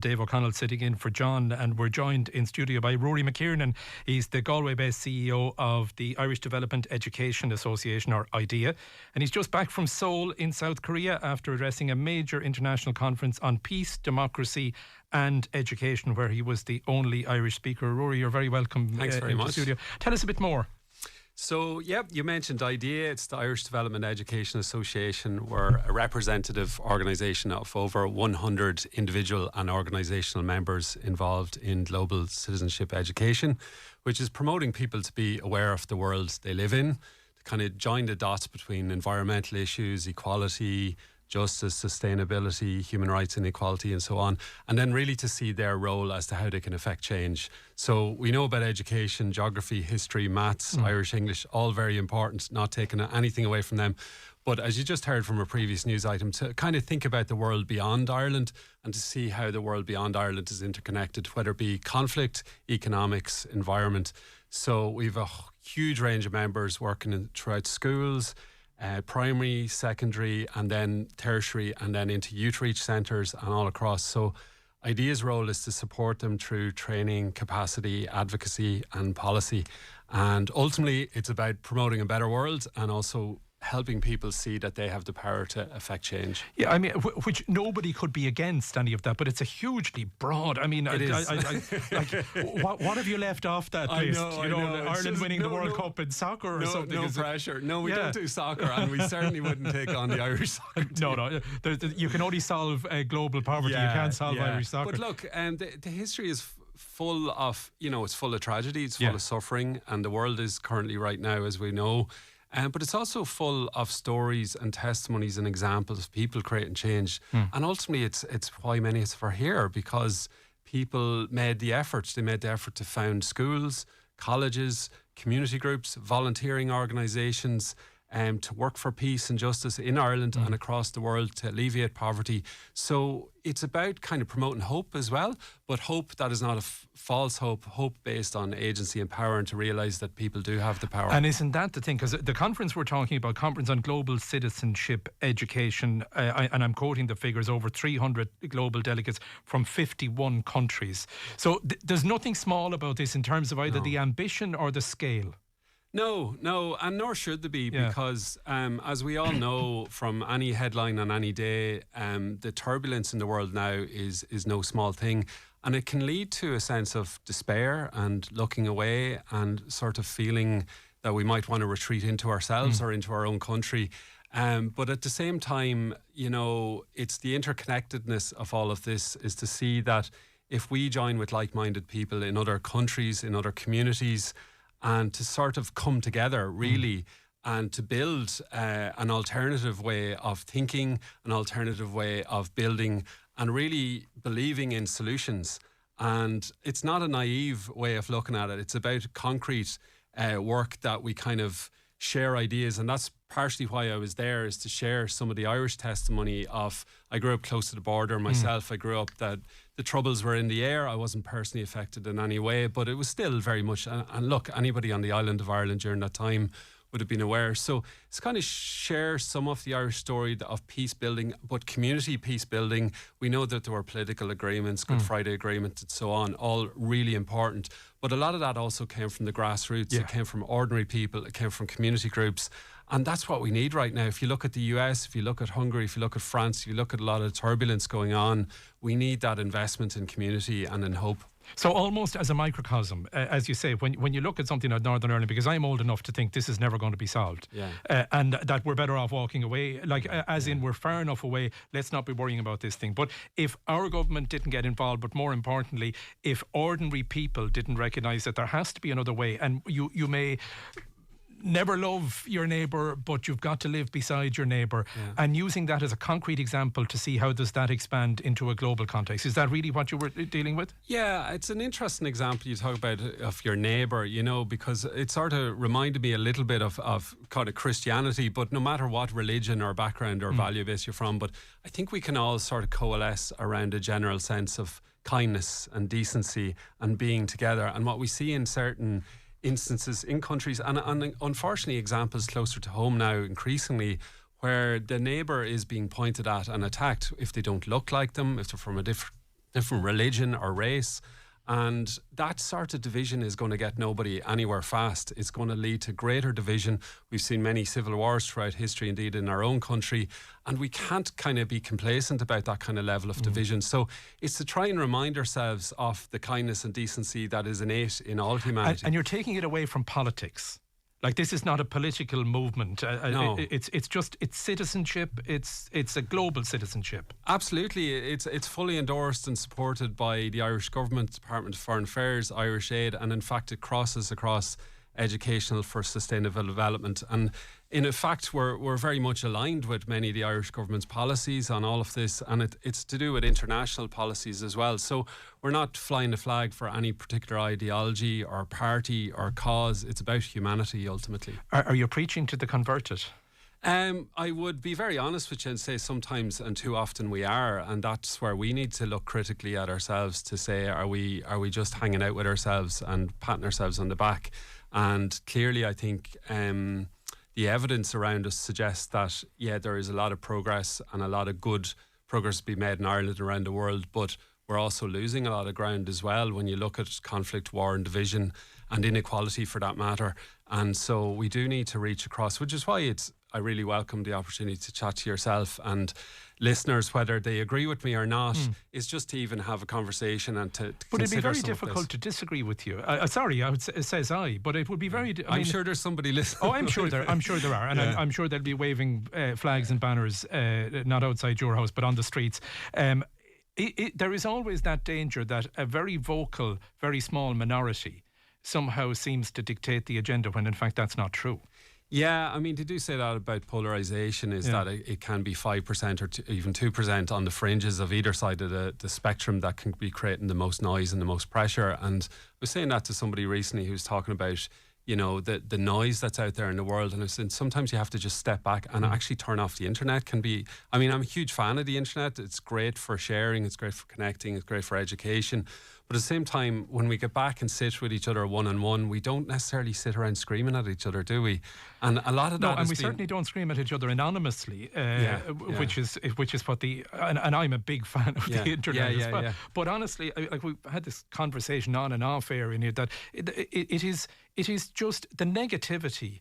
Dave O'Connell sitting in for John, and we're joined in studio by Ruairí McKiernan. He's the Galway Bay CEO of the Irish Development Education Association, or IDEA, and he's just back from Seoul in South Korea after addressing a major international conference on peace, democracy and education, where he was the only Irish speaker. Ruairí, you're very welcome. Thanks very much. The studio. Tell us a bit more. So, you mentioned IDEA. It's the Irish Development Education Association. We're a representative organisation of over 100 individual and organisational members involved in global citizenship education, which is promoting people to be aware of the world they live in, to kind of join the dots between environmental issues, equality, justice, sustainability, human rights, inequality and so on, and then really to see their role as to how they can affect change. So we know about education, geography, history, maths, Irish, English, all very important, not taking anything away from them. But as you just heard from a previous news item, to kind of think about the world beyond Ireland and to see how the world beyond Ireland is interconnected, whether it be conflict, economics, environment. So we've a huge range of members working throughout schools, primary, secondary and then tertiary, and then into youth reach centres and all across. So IDEA's role is to support them through training, capacity, advocacy and policy. And ultimately it's about promoting a better world and also helping people see that they have the power to affect change. Yeah, I mean, which nobody could be against any of that, but it's a hugely broad. I mean, it is. What have you left off that list? I know. Ireland winning the World Cup in soccer or something. No pressure. No, we don't do soccer, and we certainly wouldn't take on the Irish soccer team. No. You can only solve global poverty. You can't solve Irish soccer. But look, the history is full of, it's full of tragedy, it's full of suffering, and the world is currently right now, as we know. But it's also full of stories and testimonies and examples of people creating change. And ultimately, it's why many of us are here, because people made the effort. They made the effort to found schools, colleges, community groups, volunteering organisations, to work for peace and justice in Ireland and across the world to alleviate poverty. So it's about kind of promoting hope as well, but hope that is not a false hope based on agency and power, and to realise that people do have the power. And isn't that the thing? Because the conference we're talking about, conference on global citizenship education, and I'm quoting the figures, over 300 global delegates from 51 countries. So there's nothing small about this in terms of either the ambition or the scale. No, and nor should there be, because as we all know from any headline on any day, the turbulence in the world now is no small thing, and it can lead to a sense of despair and looking away and sort of feeling that we might want to retreat into ourselves or into our own country. But at the same time, it's the interconnectedness of all of this, is to see that if we join with like-minded people in other countries, in other communities, and to sort of come together really and to build an alternative way of thinking, an alternative way of building, and really believing in solutions. And it's not a naive way of looking at it. It's about concrete work that we kind of share ideas, and that's partially why I was there, is to share some of the Irish testimony of, I grew up close to the border myself. I grew up that the troubles were in the air. I wasn't personally affected in any way, but it was still very much, and look, anybody on the island of Ireland during that time would have been aware. So it's kind of share some of the Irish story of peace building, but community peace building. We know that there were political agreements, Good Friday Agreement and so on, all really important. But a lot of that also came from the grassroots. It came from ordinary people. It came from community groups. And that's what we need right now. If you look at the US, if you look at Hungary, if you look at France, if you look at a lot of turbulence going on, we need that investment in community and in hope. So almost as a microcosm, as you say, when you look at something like Northern Ireland, because I'm old enough to think this is never going to be solved, and that we're better off walking away, as in we're far enough away, let's not be worrying about this thing. But if our government didn't get involved, but more importantly, if ordinary people didn't recognise that there has to be another way, and you may never love your neighbour, but you've got to live beside your neighbour, and using that as a concrete example to see how does that expand into a global context. Is that really what you were dealing with? Yeah, it's an interesting example you talk about of your neighbour, because it sort of reminded me a little bit of kind of Christianity, but no matter what religion or background or value base you're from, but I think we can all sort of coalesce around a general sense of kindness and decency and being together. And what we see in certain instances in countries, and unfortunately examples closer to home now increasingly, where the neighbour is being pointed at and attacked if they don't look like them, if they're from a different religion or race. And that sort of division is going to get nobody anywhere fast. It's going to lead to greater division. We've seen many civil wars throughout history, indeed in our own country, and we can't kind of be complacent about that kind of level of division. So it's to try and remind ourselves of the kindness and decency that is innate in all humanity. And you're taking it away from politics. Like, this is not a political movement. No. It's citizenship. It's a global citizenship. Absolutely. It's fully endorsed and supported by the Irish Government, Department of Foreign Affairs, Irish Aid, and in fact it crosses across educational for sustainable development. And in fact, we're very much aligned with many of the Irish government's policies on all of this, and it's to do with international policies as well. So we're not flying the flag for any particular ideology or party or cause. It's about humanity ultimately. Are you preaching to the converted? I would be very honest with you and say sometimes and too often we are, and that's where we need to look critically at ourselves to say, are we just hanging out with ourselves and patting ourselves on the back? And clearly I think the evidence around us suggests that, yeah, there is a lot of progress and a lot of good progress to be made in Ireland and around the world, but we're also losing a lot of ground as well when you look at conflict, war and division and inequality for that matter. And so we do need to reach across, which is why I really welcome the opportunity to chat to yourself and listeners, whether they agree with me or not, is just to even have a conversation and to But it'd be very consider difficult to disagree with you. Sorry, I would say, says I, but it would be very. I'm sure there's somebody listening. Oh, I'm sure there are, and yeah. I'm sure they'll be waving flags and banners, not outside your house, but on the streets. There is always that danger that a very vocal, very small minority somehow seems to dictate the agenda, when in fact that's not true. Yeah, I mean, they do say that about polarisation, is that it can be 5% or even 2% on the fringes of either side of the spectrum that can be creating the most noise and the most pressure. And I was saying that to somebody recently who was talking about, you know, the noise that's out there in the world. And I said, sometimes you have to just step back and actually turn off the internet. I mean, I'm a huge fan of the internet. It's great for sharing, it's great for connecting, it's great for education. But at the same time, when we get back and sit with each other one-on-one, we don't necessarily sit around screaming at each other, do we? And a lot of that. No, and we certainly don't scream at each other anonymously, which is what and I'm a big fan of the internet as well. Yeah. But honestly, like, we've had this conversation on and off air in here that it is just the negativity.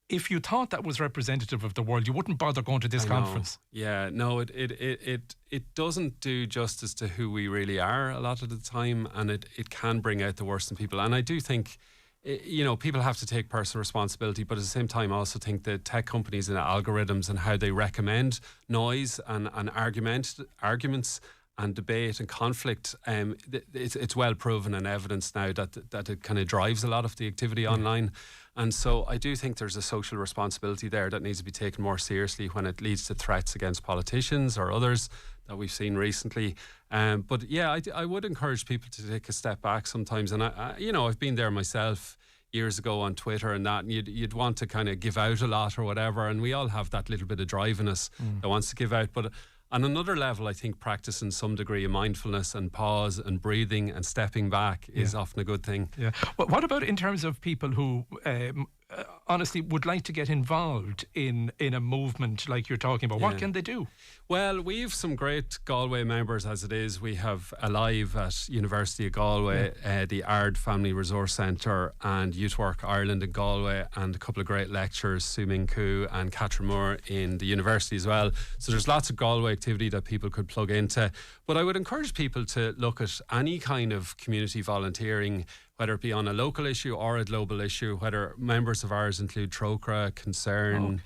If you thought that was representative of the world, you wouldn't bother going to this conference. Yeah, no, it doesn't do justice to who we really are a lot of the time, and it can bring out the worst in people. And I do think, you know, people have to take personal responsibility, but at the same time I also think that tech companies and algorithms and how they recommend noise and arguments and debate and conflict, it's well proven and evidence now that it kind of drives a lot of the activity online. And so I do think there's a social responsibility there that needs to be taken more seriously when it leads to threats against politicians or others that we've seen recently. But yeah, I would encourage people to take a step back sometimes. And I've been there myself years ago on Twitter and that, and you'd want to kind of give out a lot or whatever. And we all have that little bit of drive in us that wants to give out. But on another level, I think practicing some degree of mindfulness and pause and breathing and stepping back is often a good thing. Yeah. Well, what about in terms of people who honestly would like to get involved in a movement like you're talking about? What can they do? Well, we have some great Galway members as it is. We have Alive at University of Galway, the ARD Family Resource Centre and Youth Work Ireland in Galway, and a couple of great lecturers, Sue Ming Koo and Catherine Moore in the university as well. So there's lots of Galway activity that people could plug into. But I would encourage people to look at any kind of community volunteering, whether it be on a local issue or a global issue, whether members of ours include Trócaire, Concern,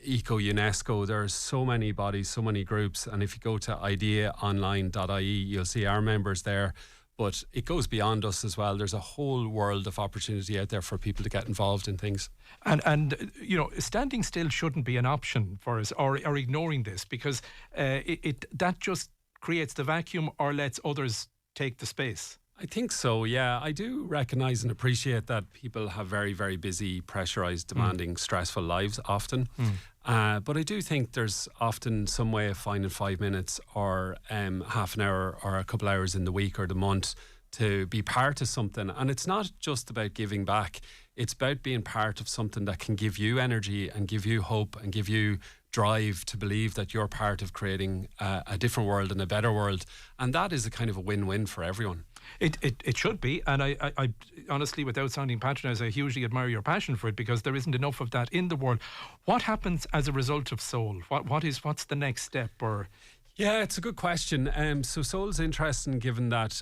Eco UNESCO. There's so many bodies, so many groups, and if you go to IDEAonline.ie, you'll see our members there. But it goes beyond us as well. There's a whole world of opportunity out there for people to get involved in things. And standing still shouldn't be an option for us, or ignoring this, because that just creates the vacuum or lets others take the space. I think so, yeah. I do recognise and appreciate that people have very, very busy, pressurised, demanding, stressful lives often. But I do think there's often some way of finding 5 minutes or half an hour or a couple hours in the week or the month to be part of something. And it's not just about giving back. It's about being part of something that can give you energy and give you hope and give you drive to believe that you're part of creating a different world and a better world. And that is a kind of a win-win for everyone. It should be, and I honestly, without sounding patronised, I hugely admire your passion for it, because there isn't enough of that in the world. What happens as a result of Seoul? What's the next step? Or yeah, it's a good question. So Seoul's interesting, given that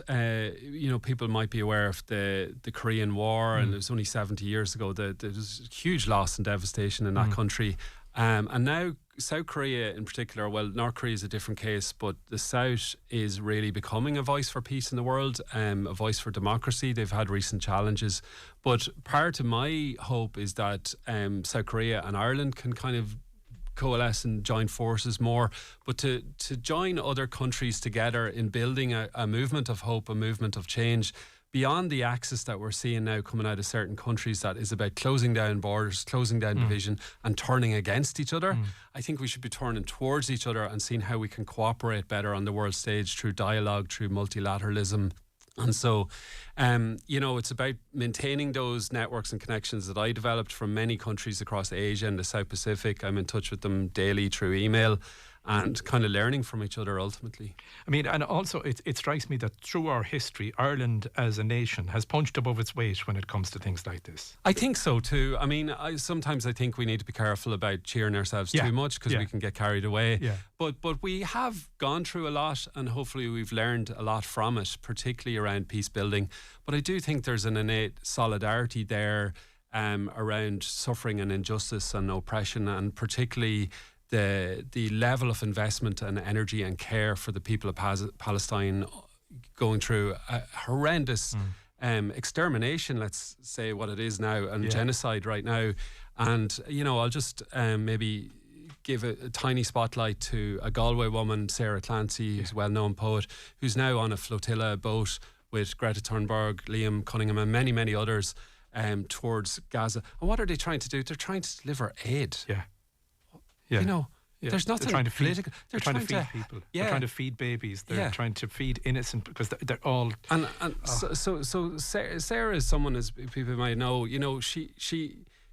people might be aware of the Korean War, and it was only 70 years ago. There was huge loss and devastation in that country. And now South Korea in particular, well, North Korea is a different case, but the South is really becoming a voice for peace in the world, a voice for democracy. They've had recent challenges. But part of my hope is that South Korea and Ireland can kind of coalesce and join forces more, but to join other countries together in building a movement of hope, a movement of change, beyond the axis that we're seeing now coming out of certain countries that is about closing down borders, closing down division and turning against each other. I think we should be turning towards each other and seeing how we can cooperate better on the world stage through dialogue, through multilateralism. And so, it's about maintaining those networks and connections that I developed from many countries across Asia and the South Pacific. I'm in touch with them daily through email, and kind of learning from each other ultimately. I mean, and also it strikes me that through our history, Ireland as a nation has punched above its weight when it comes to things like this. I think so too. I mean, sometimes I think we need to be careful about cheering ourselves too much, because we can get carried away. Yeah. But we have gone through a lot, and hopefully we've learned a lot from it, particularly around peace building. But I do think there's an innate solidarity there around suffering and injustice and oppression, and particularly the level of investment and energy and care for the people of Palestine going through a horrendous extermination, let's say what it is now, and genocide right now. And, I'll just maybe give a tiny spotlight to a Galway woman, Sarah Clancy, who's a well-known poet, who's now on a flotilla boat with Greta Thunberg, Liam Cunningham and many, many others towards Gaza. And what are they trying to do? They're trying to deliver aid. Yeah. There's nothing political. They're trying to feed people. Yeah. They're trying to feed babies. They're trying to feed innocent, because they're all. So Sarah is someone, as people might know.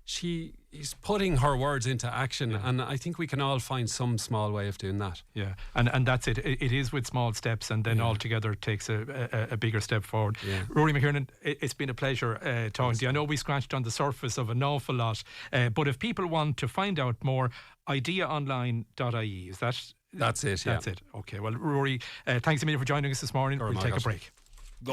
She is putting her words into action, and I think we can all find some small way of doing that. Yeah, and that's it. It is with small steps, and then altogether it takes a bigger step forward. Yeah. Ruairí McKiernan, it's been a pleasure talking to you. I know we scratched on the surface of an awful lot, but if people want to find out more, IDEAonline.ie, is that? That's it. That's it. Okay. Well, Ruairí, thanks a million for joining us this morning. We'll take a break.